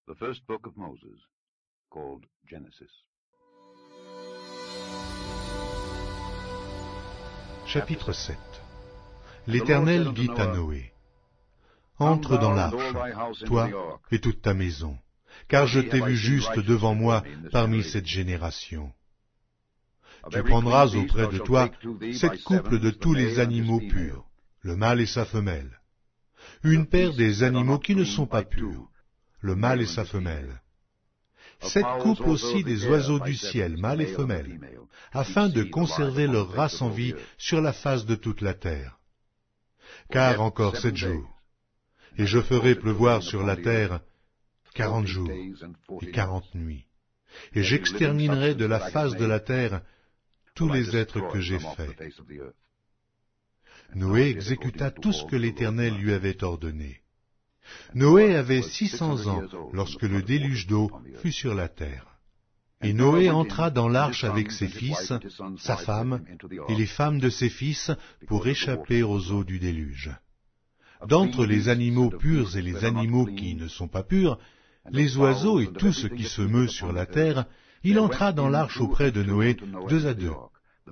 The first book of Moses, called Genesis. Chapitre 7. L'Éternel dit à Noé, « Entre dans l'arche, toi et toute ta maison, car je t'ai vu juste devant moi parmi cette génération. Tu prendras auprès de toi 7 couples de tous les animaux purs, le mâle et sa femelle, une paire des animaux qui ne sont pas purs, le mâle et sa femelle, 7 couples aussi des oiseaux du ciel, mâles et femelles, afin de conserver leur race en vie sur la face de toute la terre. Car encore 7 jours, et je ferai pleuvoir sur la terre 40 jours et 40 nuits, et j'exterminerai de la face de la terre tous les êtres que j'ai faits. » Noé exécuta tout ce que l'Éternel lui avait ordonné. Noé avait 600 ans lorsque le déluge d'eau fut sur la terre. Et Noé entra dans l'arche avec ses fils, sa femme, et les femmes de ses fils, pour échapper aux eaux du déluge. D'entre les animaux purs et les animaux qui ne sont pas purs, les oiseaux et tout ce qui se meut sur la terre, il entra dans l'arche auprès de Noé 2 à 2,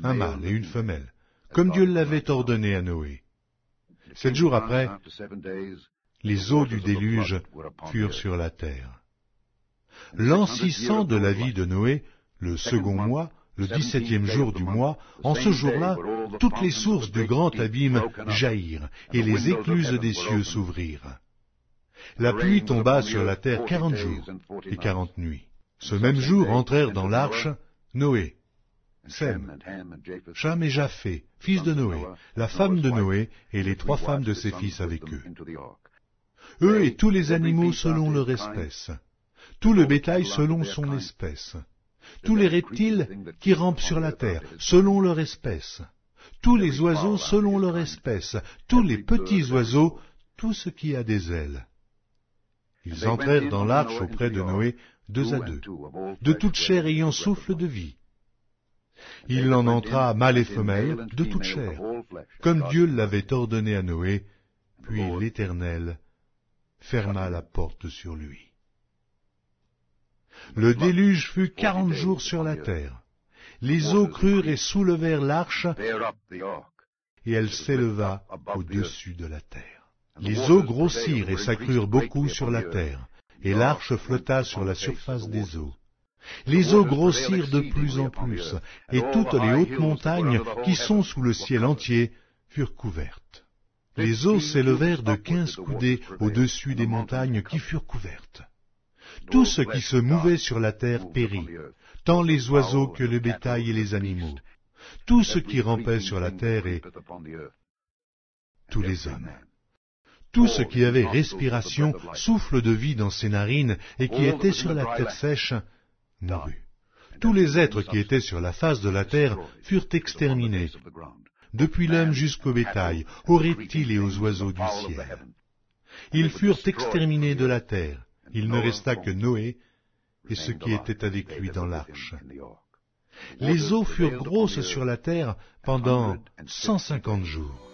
un mâle et une femelle, comme Dieu l'avait ordonné à Noé. 7 jours après, les eaux du déluge furent sur la terre. L'an 600 de la vie de Noé, le second mois, le 17e jour du mois, en ce jour-là, toutes les sources du grand abîme jaillirent, et les écluses des cieux s'ouvrirent. La pluie tomba sur la terre 40 jours et 40 nuits. Ce même jour entrèrent dans l'arche Noé, Sem, Cham et Japheth, fils de Noé, la femme de Noé et les 3 femmes de ses fils avec eux. Eux et tous les animaux selon leur espèce, tout le bétail selon son espèce, tous les reptiles qui rampent sur la terre selon leur espèce, tous les oiseaux selon leur espèce, tous les petits oiseaux, tout ce qui a des ailes. Ils entrèrent dans l'arche auprès de Noé 2 à 2, de toute chair ayant souffle de vie. Il en entra mâle et femelle de toute chair, comme Dieu l'avait ordonné à Noé, puis l'Éternel ferma la porte sur lui. Le déluge fut 40 jours sur la terre. Les eaux crurent et soulevèrent l'arche, et elle s'éleva au-dessus de la terre. Les eaux grossirent et s'accrurent beaucoup sur la terre, et l'arche flotta sur la surface des eaux. Les eaux grossirent de plus en plus, et toutes les hautes montagnes qui sont sous le ciel entier furent couvertes. Les eaux s'élevèrent de 15 coudées au-dessus des montagnes qui furent couvertes. Tout ce qui se mouvait sur la terre périt, tant les oiseaux que le bétail et les animaux, tout ce qui rampait sur la terre et tous les hommes. Tout ce qui avait respiration, souffle de vie dans ses narines et qui était sur la terre sèche, mourut. Tous les êtres qui étaient sur la face de la terre furent exterminés, depuis l'homme jusqu'au bétail, aux reptiles et aux oiseaux du ciel. Ils furent exterminés de la terre. Il ne resta que Noé et ceux qui étaient avec lui dans l'arche. Les eaux furent grosses sur la terre pendant 150 jours.